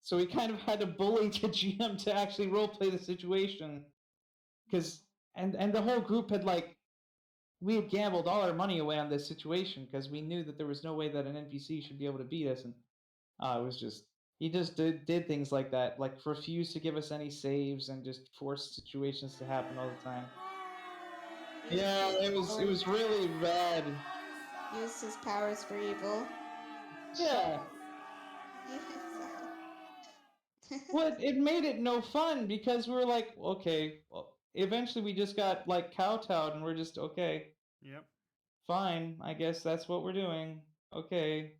So we kind of had to bully the GM to actually roleplay the situation, because and the whole group had like, we had gambled all our money away on this situation because we knew that there was no way that an NPC should be able to beat us, and it was just, he just did things like that, like refused to give us any saves and just forced situations to happen all the time. Yeah, it was really bad. Used his powers for evil. Yeah. Well, it made it no fun because we were like, okay, well, eventually we just got like kowtowed, and we're just, okay, Yep. fine, I guess that's what we're doing. Okay.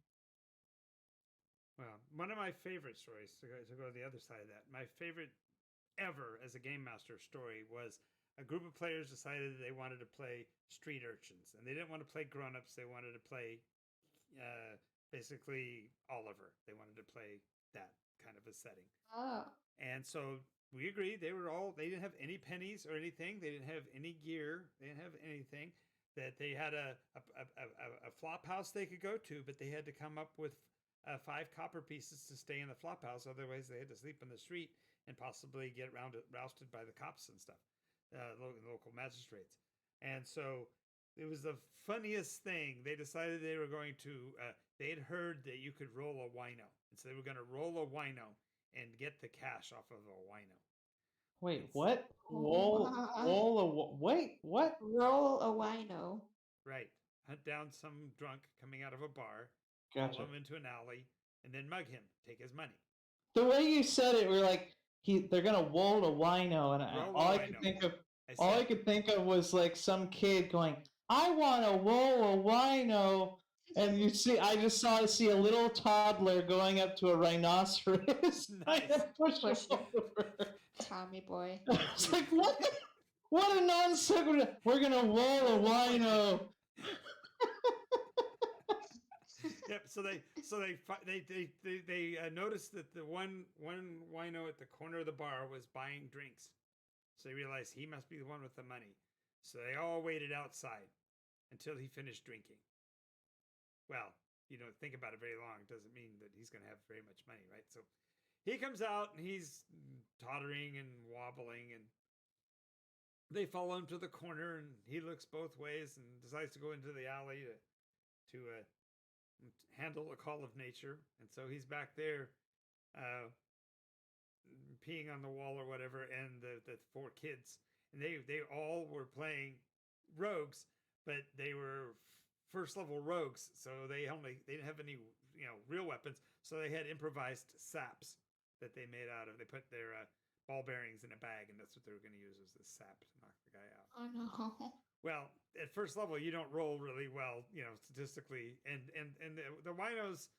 Well, one of my favorite stories, to go to the other side of that, my favorite ever as a game master story was a group of players decided that they wanted to play street urchins, and they didn't want to play grown-ups. They wanted to play basically Oliver. They wanted to play that kind of a setting. Oh. And so we agreed. They didn't have any pennies or anything. They didn't have any gear. They didn't have anything. That they had a flop house they could go to, but they had to come up with 5 copper pieces to stay in the flop house. Otherwise, they had to sleep in the street and possibly get rousted by the cops and stuff, local magistrates. And so it was the funniest thing. They decided they were going to. They had heard that you could roll a wino, and so they were going to roll a wino and get the cash off of a wino. Wait, what? Wait, what? Roll a wino. Right. Hunt down some drunk coming out of a bar, Gotcha. follow him into an alley, and then mug him, take his money. The way you said it, we're like, they're gonna roll a wino, and all I could think of was like some kid going, "I want to roll a wino," and you see, I just see a little toddler going up to a rhinoceros, nice. Push over. Tommy boy. It's like, what? What a non sequitur! We're gonna roll a wino. Yep. So they noticed that the one wino at the corner of the bar was buying drinks. So they realized he must be the one with the money. So they all waited outside until he finished drinking. Well, think about it very long doesn't mean that he's going to have very much money, right? So he comes out and he's tottering and wobbling, and they follow him to the corner, and he looks both ways and decides to go into the alley to handle a call of nature. And so he's back there peeing on the wall or whatever, and the four kids, and they all were playing rogues, but they were first level rogues, so they didn't have any real weapons, so they had improvised saps that they made out of. They put their ball bearings in a bag, and that's what they were going to use as the sap to knock the guy out. Oh no. Well, at first level, you don't roll really well, statistically, and the wino's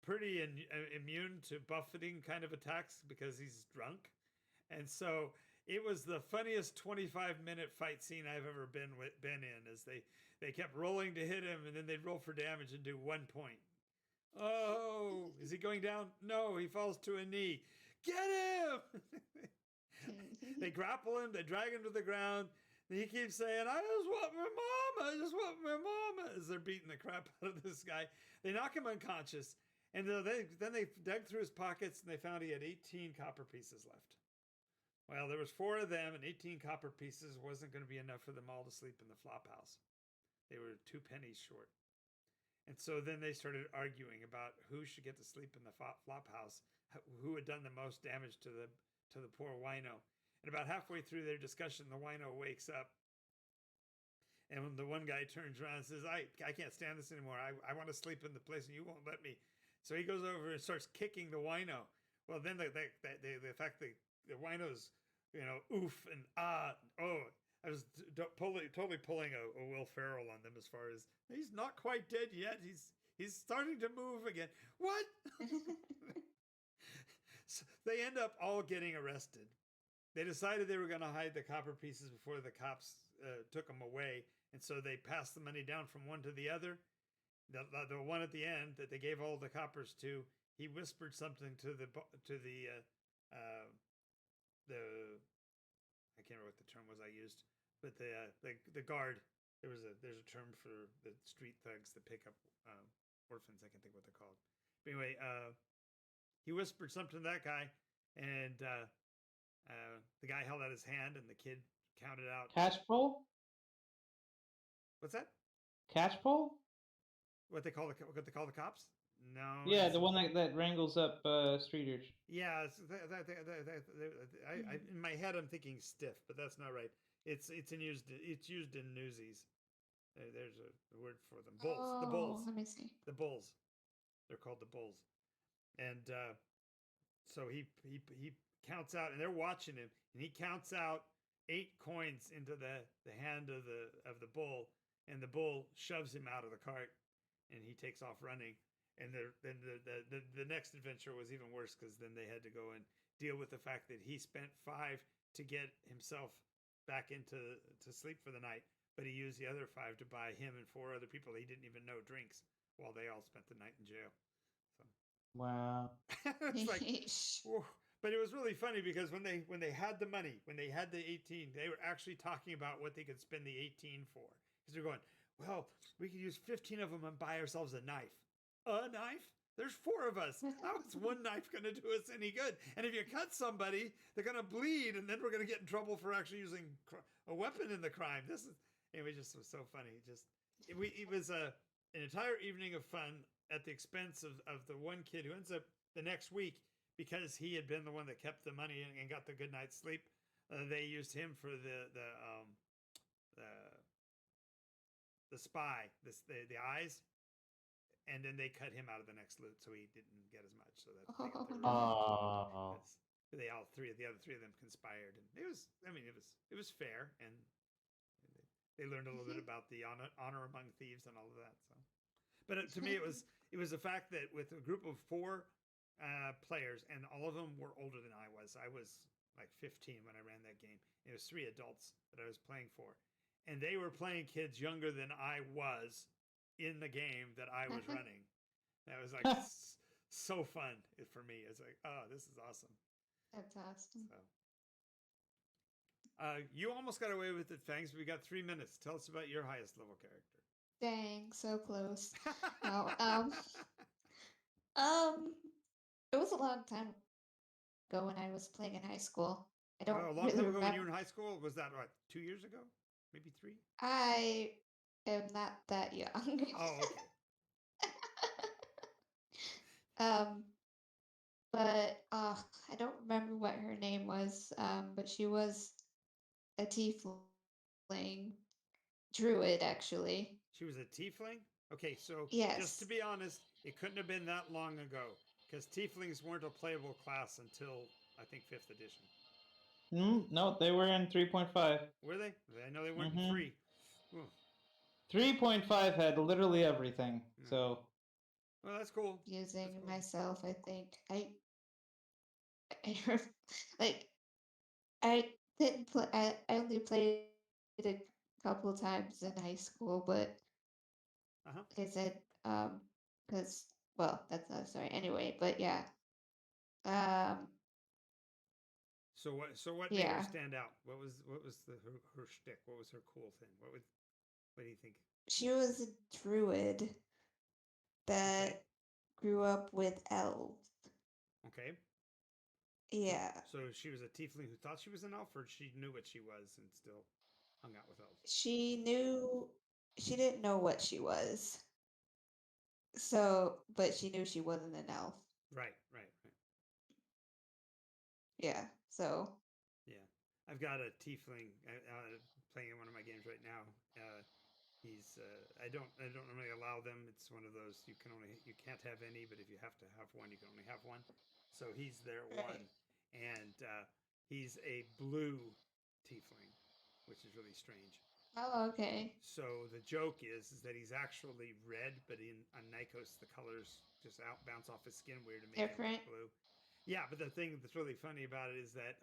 pretty immune to buffeting kind of attacks because he's drunk, and so it was the funniest 25-minute fight scene I've ever been in. As they kept rolling to hit him, and then they'd roll for damage and do 1 point. Oh, is he going down? No, he falls to a knee. Get him! They grapple him, they drag him to the ground. And he keeps saying, "I just want my mama, I just want my mama," as they're beating the crap out of this guy. They knock him unconscious, and then they dug through his pockets, and they found he had 18 copper pieces left. Well, there was 4 of them, and 18 copper pieces wasn't going to be enough for them all to sleep in the flop house. They were 2 pennies short. And so then they started arguing about who should get to sleep in the flop house, who had done the most damage to the poor wino. And about halfway through their discussion, the wino wakes up. And when the one guy turns around and says, I can't stand this anymore. I want to sleep in the place and you won't let me. So he goes over and starts kicking the wino. Well, then the fact that the wino's, oof and ah, oh, I was totally pulling a Will Ferrell on them as far as he's not quite dead yet. He's starting to move again. What? So they end up all getting arrested. They decided they were going to hide the copper pieces before the cops took them away, and so they passed the money down from one to the other. The one at the end that they gave all the coppers to, he whispered something to the I can't remember what the term was I used, but the guard. There's a term for the street thugs that pick up orphans. I can't think what they're called. But anyway, he whispered something to that guy, and the guy held out his hand, and the kid counted out. Catch pole? What's that? Catch pole? What they call the cops? No. Yeah, the one that wrangles up streeters. Yeah, in my head I'm thinking stiff, but that's not right. It's used in Newsies. There's a word for them. Bulls. Oh, the bulls. Let me see. The bulls. They're called the bulls. And so he counts out, and they're watching him, and he counts out 8 coins into the hand of the bull, and the bull shoves him out of the cart, and he takes off running. And then the next adventure was even worse, because then they had to go and deal with the fact that he spent 5 to get himself back into sleep for the night, but he used the other 5 to buy him and 4 other people he didn't even know drinks, while they all spent the night in jail. So. Wow. It's like, but it was really funny because when they had the money, when they had the 18, they were actually talking about what they could spend the 18 for. Because they're going, well, we could use 15 of them and buy ourselves a knife. A knife? There's 4 of us. How is one knife going to do us any good? And if you cut somebody, they're going to bleed, and then we're going to get in trouble for actually using a weapon in the crime. It was so funny. It was an entire evening of fun at the expense of the one kid who ends up the next week, because he had been the one that kept the money and got the good night's sleep. They used him for the spy, the eyes, and then they cut him out of the next loot, so he didn't get as much. So that they got the revenge. They the other three of them conspired, and it was fair, and they learned a little bit about the honor among thieves and all of that. So, but to me, it was the fact that with a group of 4 players, and all of them were older than I was. I was like 15 when I ran that game. It was 3 adults that I was playing for, and they were playing kids younger than I was in the game that I was running. That was like so fun for me. It's like, oh, this is awesome. That's awesome. So, you almost got away with it, Fangs. We got 3 minutes. Tell us about your highest level character. Dang, so close. No, it was a long time ago when I was playing in high school. I don't a long really time ago when remember. you were in high school? Was that what, 2 years ago? Maybe 3? I am not that young. Oh, okay. But I don't remember what her name was. But she was a tiefling druid, actually. She was a tiefling? Okay, so Yes. just to be honest, it couldn't have been that long ago, because tieflings weren't a playable class until, I think, 5th edition. No, they were in 3.5. Were they? I know they weren't in 3. Ooh. 3.5 had literally everything. So. Well, that's cool. Using That's cool. myself, I think. Like, I didn't play. I only played it a couple of times in high school, but like I said, because that's not sorry. Anyway, but yeah. So what made her stand out? What was her shtick? What was her cool thing? What do you think? She was a druid that grew up with elves. Okay. Yeah. So she was a tiefling who thought she was an elf, or she knew what she was and still hung out with elves? She didn't know what she was. So, but she knew she wasn't an elf. Right. Yeah, so. Yeah. I've got a tiefling playing in one of my games right now. He's I don't normally allow them. It's one of those you can't have any, but if you have to have one, you can only have one. So he's their one, and he's a blue tiefling, which is really strange. Oh, okay. So the joke is that he's actually red, but on Nikos the colors just bounce off his skin weird to make him blue. Yeah, but the thing that's really funny about it is that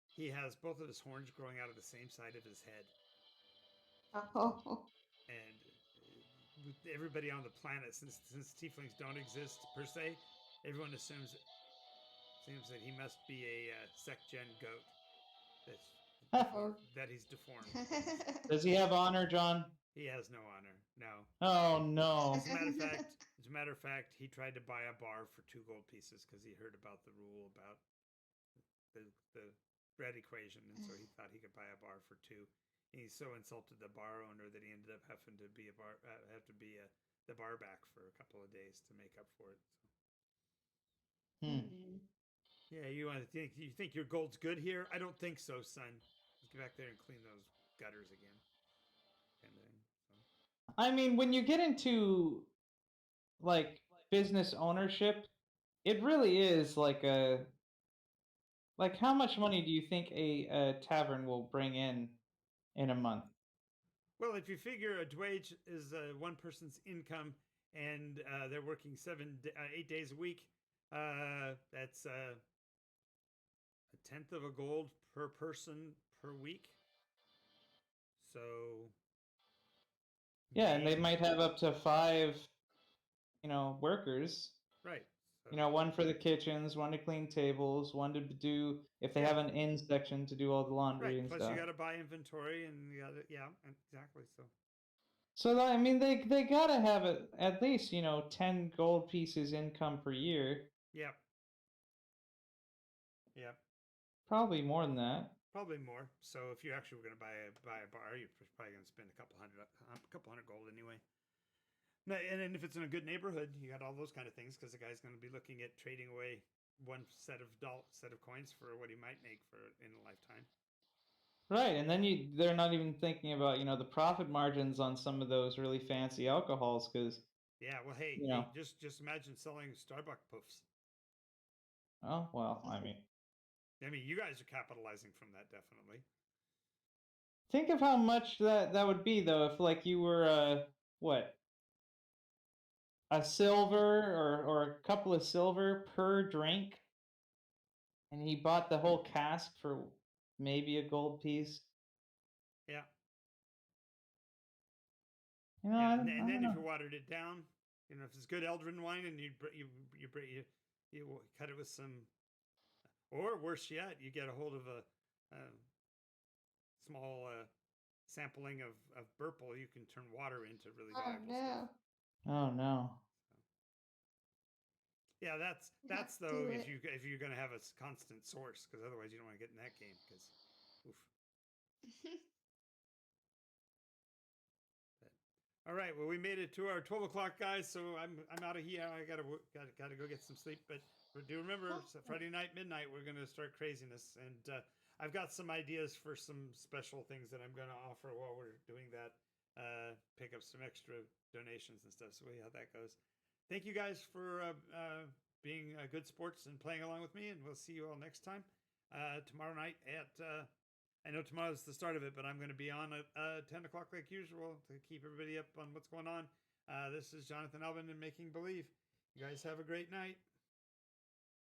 he has both of his horns growing out of the same side of his head. Oh. And everybody on the planet, since tieflings don't exist per se, everyone assumes that he must be a sec-gen goat. That he's deformed. Does he have honor, John? He has no honor. No. Oh no. As a matter of fact, he tried to buy a bar for 2 gold pieces because he heard about the rule about the bread equation, and so he thought he could buy a bar for 2. And he so insulted the bar owner that he ended up having to be the bar back for a couple of days to make up for it. So. Yeah, you think your gold's good here? I don't think so, son. Let's get back there and clean those gutters again. And then, so. I mean, when you get into like business ownership, it really is like how much money do you think a tavern will bring in a month? Well, if you figure a wage is one person's income, and they're working 8 days a week, that's a 1/10 of a gold per person per week. So. Yeah, and they might have up to 5, workers. Right. So. One for the kitchens, one to clean tables, one to do, if they have an in section, to do all the laundry and Plus stuff. you got to buy inventory, and you got to, exactly. So I mean, they gotta have at least 10 gold pieces income per year. Yep. Probably more than that. probably more. So if you actually were going to buy a bar, you're probably going to spend a couple hundred gold anyway. No, and then if it's in a good neighborhood, you got all those kind of things because the guy's going to be looking at trading away one set of coins for what he might make for in a lifetime. Right, and then they're not even thinking about, the profit margins on some of those really fancy alcohols because, Yeah, well, hey, just imagine selling Starbucks puffs. Oh, well, I mean, you guys are capitalizing from that, definitely. Think of how much that would be, though, if like you were what? A silver or a couple of silver per drink, and he bought the whole cask for maybe a gold piece. Yeah. I don't then know. if you watered it down, if it's good Eldrin wine, and you cut it with some, or worse yet, you get a hold of a small sampling of Burple, you can turn water into really valuable stuff. Oh no. Yeah, that's though if you're going to have a constant source, because otherwise you don't want to get in that game because, oof. All right, well, we made it to our 12 o'clock, guys. So I'm out of here. I gotta go get some sleep. But do remember, Friday night midnight, we're gonna start craziness, and I've got some ideas for some special things that I'm gonna offer while we're doing that. Pick up some extra donations and stuff. So we'll see how that goes. Thank you guys for being good sports and playing along with me, and we'll see you all next time. Tomorrow night at. I know tomorrow's the start of it, but I'm going to be on at 10 o'clock like usual to keep everybody up on what's going on. This is Jonathan Albin and Making Believe. You guys have a great night.